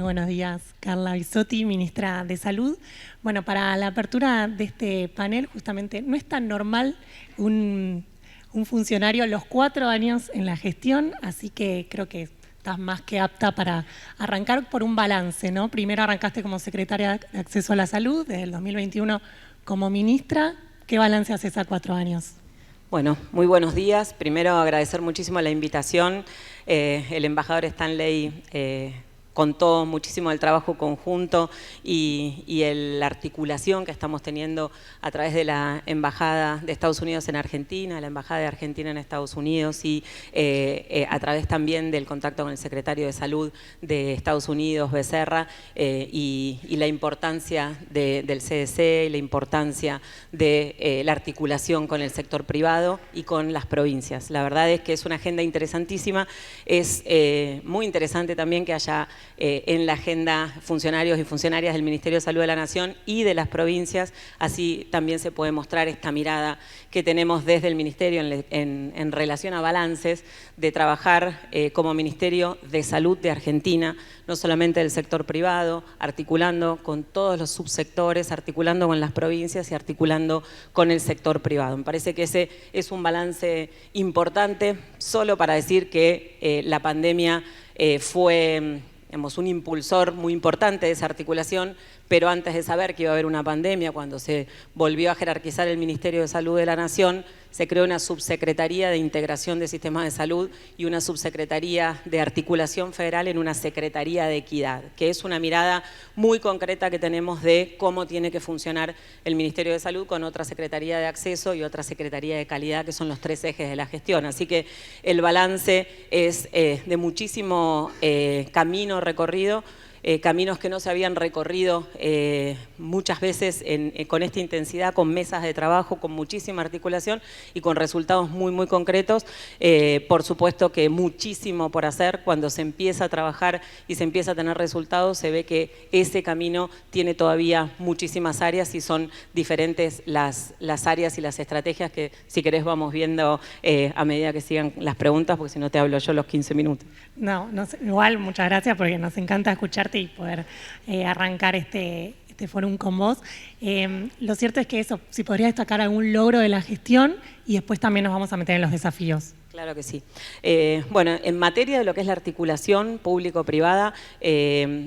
buenos días. Carla Bisotti, ministra de Salud. Bueno, para la apertura de este panel, justamente, no es tan normal un funcionario los 4 años en la gestión, así que creo que estás más que apta para arrancar por un balance, ¿no? Primero arrancaste como secretaria de Acceso a la Salud, desde el 2021 como ministra. ¿Qué balance haces a 4 años? Bueno, muy buenos días. Primero agradecer muchísimo la invitación. El embajador Stanley contó muchísimo del trabajo conjunto y la articulación que estamos teniendo a través de la Embajada de Estados Unidos en Argentina, la Embajada de Argentina en Estados Unidos y a través también del contacto con el secretario de Salud de Estados Unidos, Becerra, y la importancia del CDC y la importancia de la articulación con el sector privado y con las provincias. La verdad es que es una agenda interesantísima. Es muy interesante también que haya en la agenda funcionarios y funcionarias del Ministerio de Salud de la Nación y de las provincias, así también se puede mostrar esta mirada que tenemos desde el Ministerio en relación a balances de trabajar como Ministerio de Salud de Argentina, no solamente del sector privado, articulando con todos los subsectores, articulando con las provincias y articulando con el sector privado. Me parece que ese es un balance importante, solo para decir que la pandemia fue un impulsor muy importante de esa articulación, pero antes de saber que iba a haber una pandemia, cuando se volvió a jerarquizar el Ministerio de Salud de la Nación, se creó una subsecretaría de integración de sistemas de salud y una subsecretaría de articulación federal en una secretaría de equidad, que es una mirada muy concreta que tenemos de cómo tiene que funcionar el Ministerio de Salud con otra secretaría de acceso y otra secretaría de calidad, que son los 3 ejes de la gestión. Así que el balance es de muchísimo camino recorrido, caminos que no se habían recorrido muchas veces con esta intensidad, con mesas de trabajo, con muchísima articulación y con resultados muy, muy concretos. Por supuesto que muchísimo por hacer. Cuando se empieza a trabajar y se empieza a tener resultados, se ve que ese camino tiene todavía muchísimas áreas y son diferentes las áreas y las estrategias que, si querés, vamos viendo a medida que sigan las preguntas, porque si no te hablo yo los 15 minutos. No, igual, muchas gracias porque nos encanta escucharte y poder arrancar este fórum con vos. Lo cierto es que eso, si podría destacar algún logro de la gestión y después también nos vamos a meter en los desafíos. Claro que sí. Bueno, en materia de lo que es la articulación público-privada,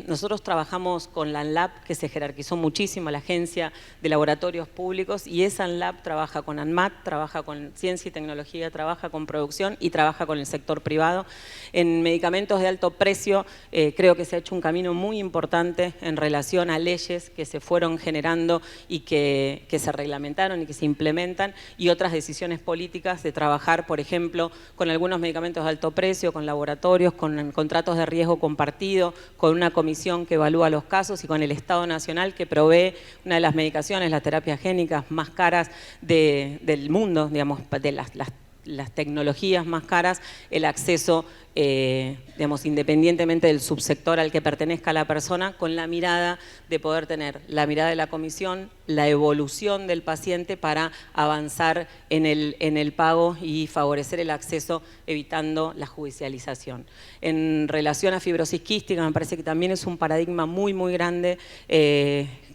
nosotros trabajamos con la ANLAB, que se jerarquizó muchísimo, la Agencia de Laboratorios Públicos, y esa ANLAB trabaja con ANMAT, trabaja con Ciencia y Tecnología, trabaja con producción y trabaja con el sector privado. En medicamentos de alto precio, creo que se ha hecho un camino muy importante en relación a leyes que se fueron generando y que se reglamentaron y que se implementan, y otras decisiones políticas de trabajar, por ejemplo, con algunos medicamentos de alto precio, con laboratorios, con contratos de riesgo compartido, con una comisión que evalúa los casos y con el Estado Nacional que provee una de las medicaciones, las terapias génicas más caras del mundo, digamos, de las tecnologías más caras, el acceso, digamos, independientemente del subsector al que pertenezca la persona, con la mirada de poder tener la mirada de la comisión, la evolución del paciente para avanzar en el pago y favorecer el acceso, evitando la judicialización. En relación a fibrosis quística, me parece que también es un paradigma muy, muy grande,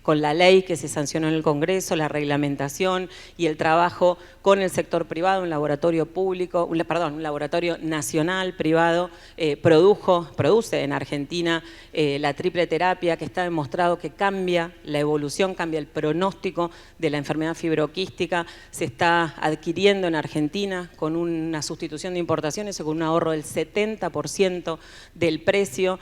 con la ley que se sancionó en el Congreso, la reglamentación y el trabajo con el sector privado, un laboratorio público, un laboratorio nacional privado, produce en Argentina la triple terapia, que está demostrado que cambia la evolución, cambia el pronóstico de la enfermedad fibroquística. Se está adquiriendo en Argentina con una sustitución de importaciones o con un ahorro del 70% del precio,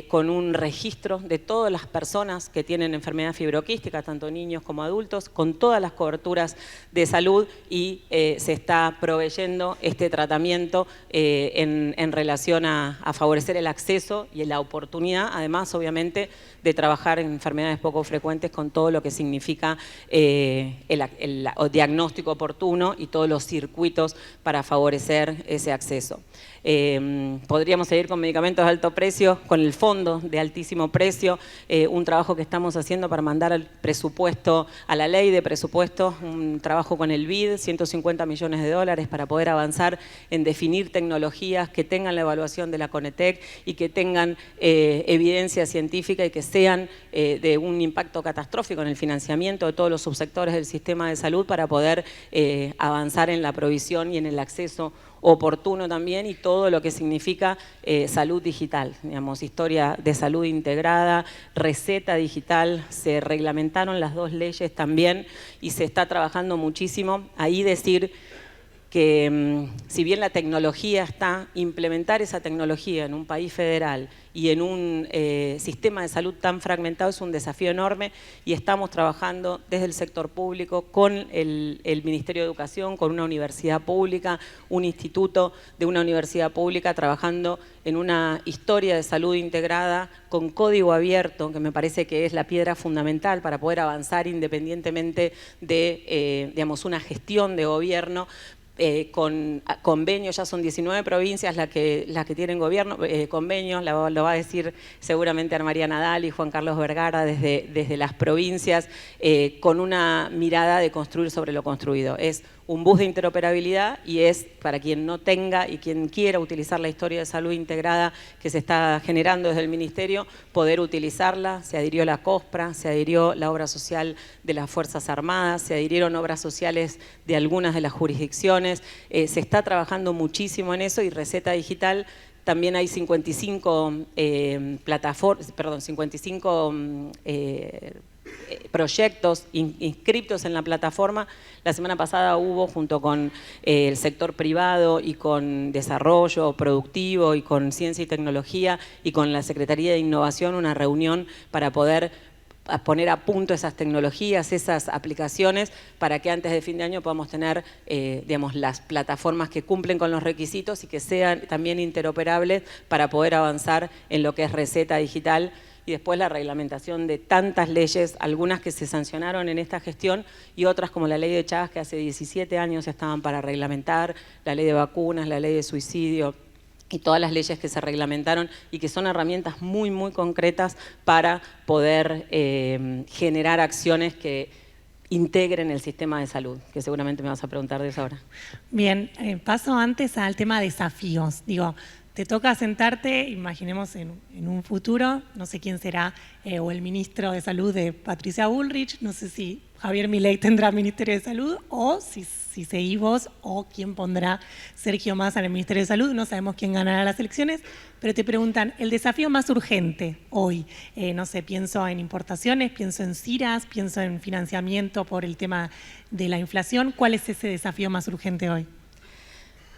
con un registro de todas las personas que tienen enfermedad fibroquística, tanto niños como adultos, con todas las coberturas de salud, y se está proveyendo este tratamiento en relación a favorecer el acceso y la oportunidad, además obviamente de trabajar en enfermedades poco frecuentes con todo lo que significa el diagnóstico oportuno y todos los circuitos para favorecer ese acceso. Podríamos seguir con medicamentos de alto precio, con el fondo de altísimo precio, un trabajo que estamos haciendo para mantener mandar al presupuesto, a la ley de presupuestos, un trabajo con el BID, 150 millones de dólares para poder avanzar en definir tecnologías que tengan la evaluación de la CONETEC y que tengan evidencia científica y que sean de un impacto catastrófico en el financiamiento de todos los subsectores del sistema de salud para poder avanzar en la provisión y en el acceso oportuno también, y todo lo que significa salud digital, digamos, historia de salud integrada, receta digital. Se reglamentaron las 2 leyes también y se está trabajando muchísimo. Ahí decir que si bien la tecnología está, implementar esa tecnología en un país federal y en un sistema de salud tan fragmentado es un desafío enorme, y estamos trabajando desde el sector público con el Ministerio de Educación, con una universidad pública, un instituto de una universidad pública, trabajando en una historia de salud integrada con código abierto, que me parece que es la piedra fundamental para poder avanzar independientemente de digamos, una gestión de gobierno. Con convenios, ya son 19 provincias las que tienen convenios, lo va a decir seguramente Ana María Nadal y Juan Carlos Vergara desde las provincias, con una mirada de construir sobre lo construido. Es un bus de interoperabilidad y es para quien no tenga y quien quiera utilizar la historia de salud integrada que se está generando desde el Ministerio, poder utilizarla. Se adhirió la COSPRA, se adhirió la obra social de las Fuerzas Armadas, se adhirieron obras sociales de algunas de las jurisdicciones. Se está trabajando muchísimo en eso, y Receta Digital también hay 55 proyectos inscritos en la plataforma. La semana pasada hubo, junto con el sector privado y con desarrollo productivo y con ciencia y tecnología y con la Secretaría de Innovación, una reunión para poder poner a punto esas tecnologías, esas aplicaciones, para que antes de fin de año podamos tener digamos, las plataformas que cumplen con los requisitos y que sean también interoperables para poder avanzar en lo que es receta digital. Y después la reglamentación de tantas leyes, algunas que se sancionaron en esta gestión y otras como la ley de Chagas, que hace 17 años estaban para reglamentar, la ley de vacunas, la ley de suicidio y todas las leyes que se reglamentaron y que son herramientas muy, muy concretas para poder generar acciones que integren el sistema de salud, que seguramente me vas a preguntar de eso ahora. Bien, paso antes al tema de desafíos. Digo, te toca sentarte, imaginemos en un futuro, no sé quién será, o el ministro de Salud de Patricia Bullrich, no sé si Javier Milei tendrá Ministerio de Salud, o si seguís vos, o quién pondrá Sergio Massa en el Ministerio de Salud. No sabemos quién ganará las elecciones, pero te preguntan, el desafío más urgente hoy, no sé, pienso en importaciones, pienso en CIRAS, pienso en financiamiento por el tema de la inflación. ¿Cuál es ese desafío más urgente hoy?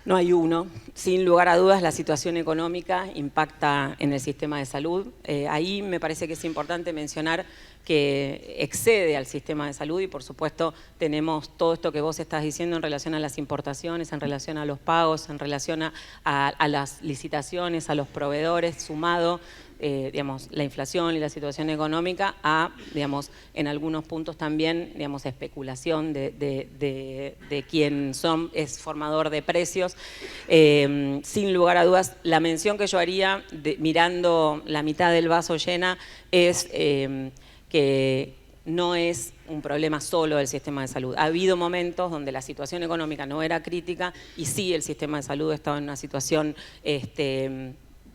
No hay uno. Sin lugar a dudas, la situación económica impacta en el sistema de salud. Ahí me parece que es importante mencionar que excede al sistema de salud y, por supuesto, tenemos todo esto que vos estás diciendo en relación a las importaciones, en relación a los pagos, en relación a las licitaciones, a los proveedores, sumado digamos, la inflación y la situación económica a, digamos, en algunos puntos también, digamos, especulación de quien es formador de precios. Sin lugar a dudas, la mención que yo haría, mirando la mitad del vaso llena, es que no es un problema solo del sistema de salud. Ha habido momentos donde la situación económica no era crítica y sí el sistema de salud estaba en una situación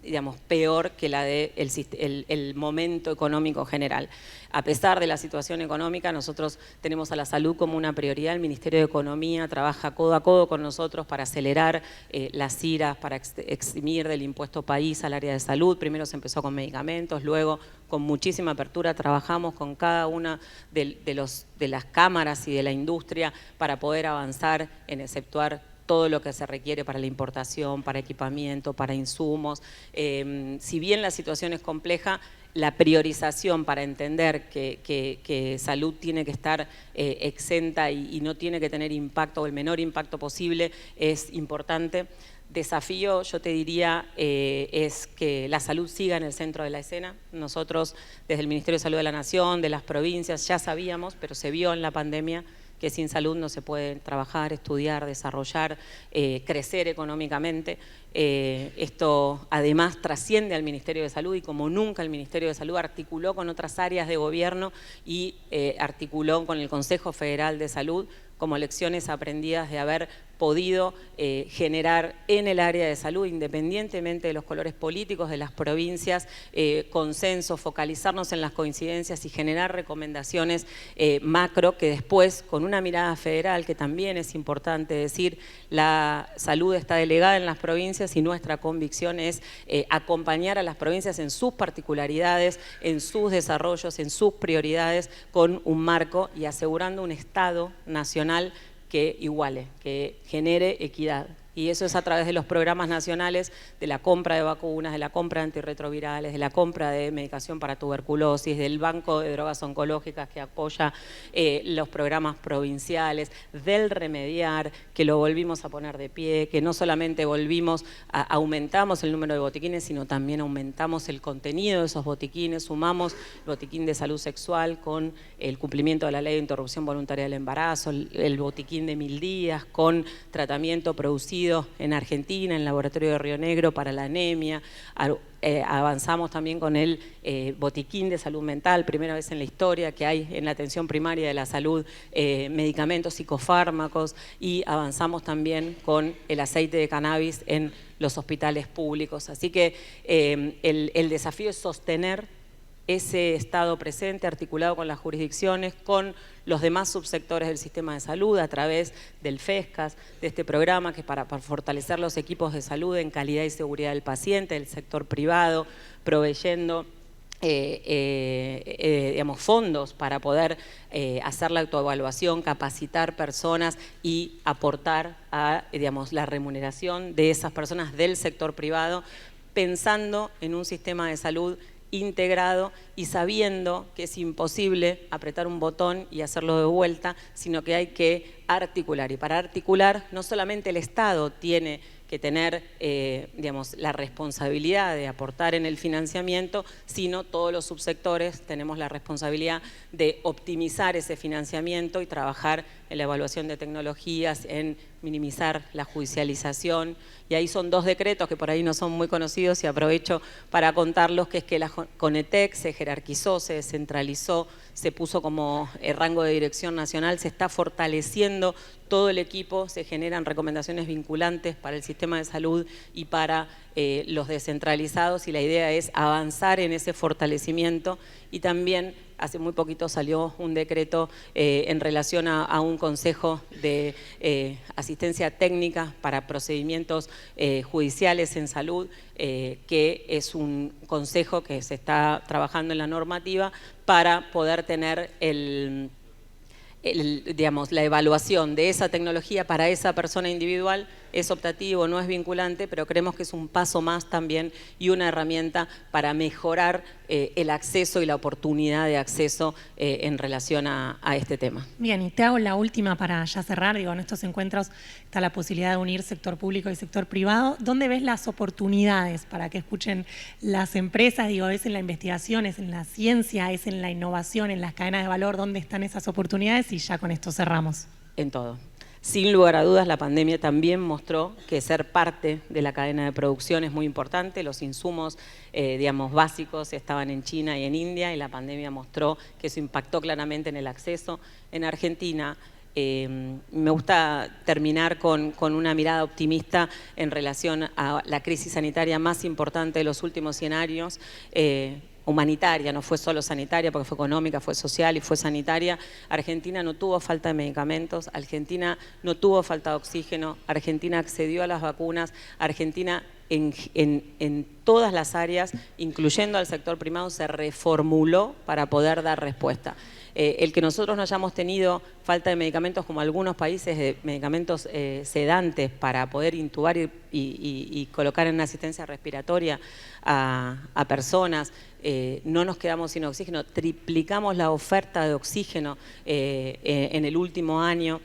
digamos, peor que la del momento económico general. A pesar de la situación económica, nosotros tenemos a la salud como una prioridad. El Ministerio de Economía trabaja codo a codo con nosotros para acelerar las CIRAS, para eximir del impuesto país al área de salud. Primero se empezó con medicamentos, luego con muchísima apertura trabajamos con cada una de las cámaras y de la industria para poder avanzar en exceptuar todo lo que se requiere para la importación, para equipamiento, para insumos. Si bien la situación es compleja, la priorización para entender que salud tiene que estar exenta y no tiene que tener impacto o el menor impacto posible es importante. Desafío, yo te diría, es que la salud siga en el centro de la escena. Nosotros, desde el Ministerio de Salud de la Nación, de las provincias, ya sabíamos, pero se vio en la pandemia, que sin salud no se puede trabajar, estudiar, desarrollar, crecer económicamente. Esto además trasciende al Ministerio de Salud y como nunca el Ministerio de Salud articuló con otras áreas de gobierno y articuló con el Consejo Federal de Salud como lecciones aprendidas de haber podido generar en el área de salud, independientemente de los colores políticos de las provincias, consenso, focalizarnos en las coincidencias y generar recomendaciones macro que después, con una mirada federal, que también es importante decir, la salud está delegada en las provincias y nuestra convicción es acompañar a las provincias en sus particularidades, en sus desarrollos, en sus prioridades, con un marco y asegurando un Estado nacional que iguale, que genere equidad. Y eso es a través de los programas nacionales, de la compra de vacunas, de la compra de antirretrovirales, de la compra de medicación para tuberculosis, del banco de drogas oncológicas que apoya los programas provinciales, del remediar, que lo volvimos a poner de pie, que no solamente aumentamos el número de botiquines, sino también aumentamos el contenido de esos botiquines, sumamos el botiquín de salud sexual con el cumplimiento de la ley de interrupción voluntaria del embarazo, el botiquín de 1000 días con tratamiento producido en Argentina, en el laboratorio de Río Negro para la anemia. Avanzamos también con el botiquín de salud mental, primera vez en la historia que hay en la atención primaria de la salud, medicamentos, psicofármacos, y avanzamos también con el aceite de cannabis en los hospitales públicos. Así que el desafío es sostener ese Estado presente, articulado con las jurisdicciones, con los demás subsectores del sistema de salud, a través del FESCAS, de este programa que es para fortalecer los equipos de salud en calidad y seguridad del paciente, del sector privado, proveyendo digamos, fondos para poder hacer la autoevaluación, capacitar personas y aportar a digamos, la remuneración de esas personas del sector privado, pensando en un sistema de salud integrado y sabiendo que es imposible apretar un botón y hacerlo de vuelta, sino que hay que articular. Y para articular, no solamente el Estado tiene que tener digamos, la responsabilidad de aportar en el financiamiento, sino todos los subsectores tenemos la responsabilidad de optimizar ese financiamiento y trabajar en la evaluación de tecnologías, en minimizar la judicialización. Y ahí son 2 decretos que por ahí no son muy conocidos y aprovecho para contarlos, que es que la CONETEC se jerarquizó, se descentralizó, se puso como rango de dirección nacional, se está fortaleciendo todo el equipo, se generan recomendaciones vinculantes para el sistema de salud y para los descentralizados, y la idea es avanzar en ese fortalecimiento. Y también hace muy poquito salió un decreto en relación a un consejo de asistencia técnica para procedimientos judiciales en salud, que es un consejo que se está trabajando en la normativa para poder tener digamos, la evaluación de esa tecnología para esa persona individual. Es optativo, no es vinculante, pero creemos que es un paso más también y una herramienta para mejorar el acceso y la oportunidad de acceso en relación a este tema. Bien, y te hago la última para ya cerrar. Digo, en estos encuentros está la posibilidad de unir sector público y sector privado. ¿Dónde ves las oportunidades para que escuchen las empresas? Digo, ¿es en la investigación, es en la ciencia, es en la innovación, en las cadenas de valor? ¿Dónde están esas oportunidades? Y ya con esto cerramos. En todo. Sin lugar a dudas, la pandemia también mostró que ser parte de la cadena de producción es muy importante. Los insumos, digamos, básicos estaban en China y en India, y la pandemia mostró que eso impactó claramente en el acceso. En Argentina, me gusta terminar con una mirada optimista en relación a la crisis sanitaria más importante de los últimos 100 años, humanitaria, no fue solo sanitaria, porque fue económica, fue social y fue sanitaria. Argentina no tuvo falta de medicamentos, Argentina no tuvo falta de oxígeno, Argentina accedió a las vacunas, Argentina en todas las áreas, incluyendo al sector privado, se reformuló para poder dar respuesta. El que nosotros no hayamos tenido falta de medicamentos como algunos países, de medicamentos sedantes para poder intubar y colocar en una asistencia respiratoria a personas, no nos quedamos sin oxígeno, triplicamos la oferta de oxígeno en el último año.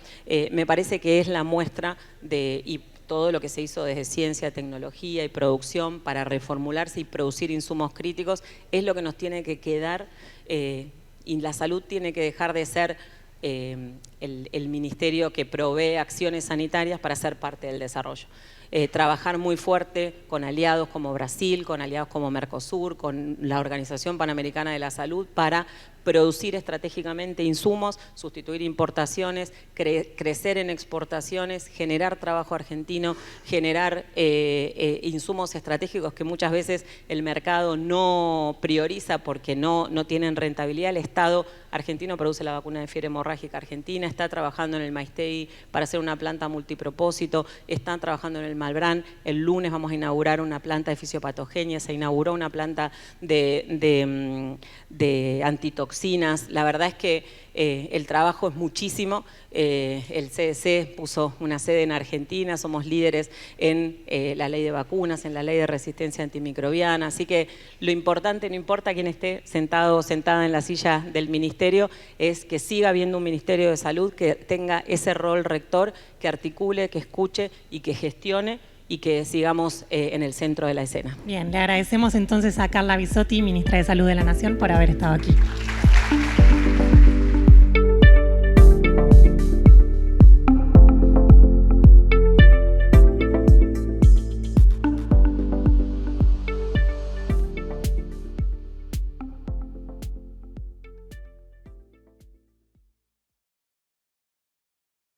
Me parece que es la muestra de todo lo que se hizo desde ciencia, tecnología y producción para reformularse y producir insumos críticos, es lo que nos tiene que quedar. Y la salud tiene que dejar de ser el ministerio que provee acciones sanitarias para ser parte del desarrollo. Trabajar muy fuerte con aliados como Brasil, con aliados como Mercosur, con la Organización Panamericana de la Salud para producir estratégicamente insumos, sustituir importaciones, crecer en exportaciones, generar trabajo argentino, generar insumos estratégicos que muchas veces el mercado no prioriza porque no tienen rentabilidad. El Estado argentino produce la vacuna de fiebre hemorrágica argentina, está trabajando en el Maestey para hacer una planta multipropósito, están trabajando en el Malbrán. El lunes vamos a inaugurar una planta de fisiopatogenia, se inauguró una planta de antitoxinas. La verdad es que el trabajo es muchísimo. El CDC puso una sede en Argentina, somos líderes en la ley de vacunas, en la ley de resistencia antimicrobiana, así que lo importante, no importa quién esté sentado o sentada en la silla del ministerio, es que siga habiendo un Ministerio de Salud que tenga ese rol rector, que articule, que escuche y que gestione, y que sigamos en el centro de la escena. Bien, le agradecemos entonces a Carla Bisotti, Ministra de Salud de la Nación, por haber estado aquí.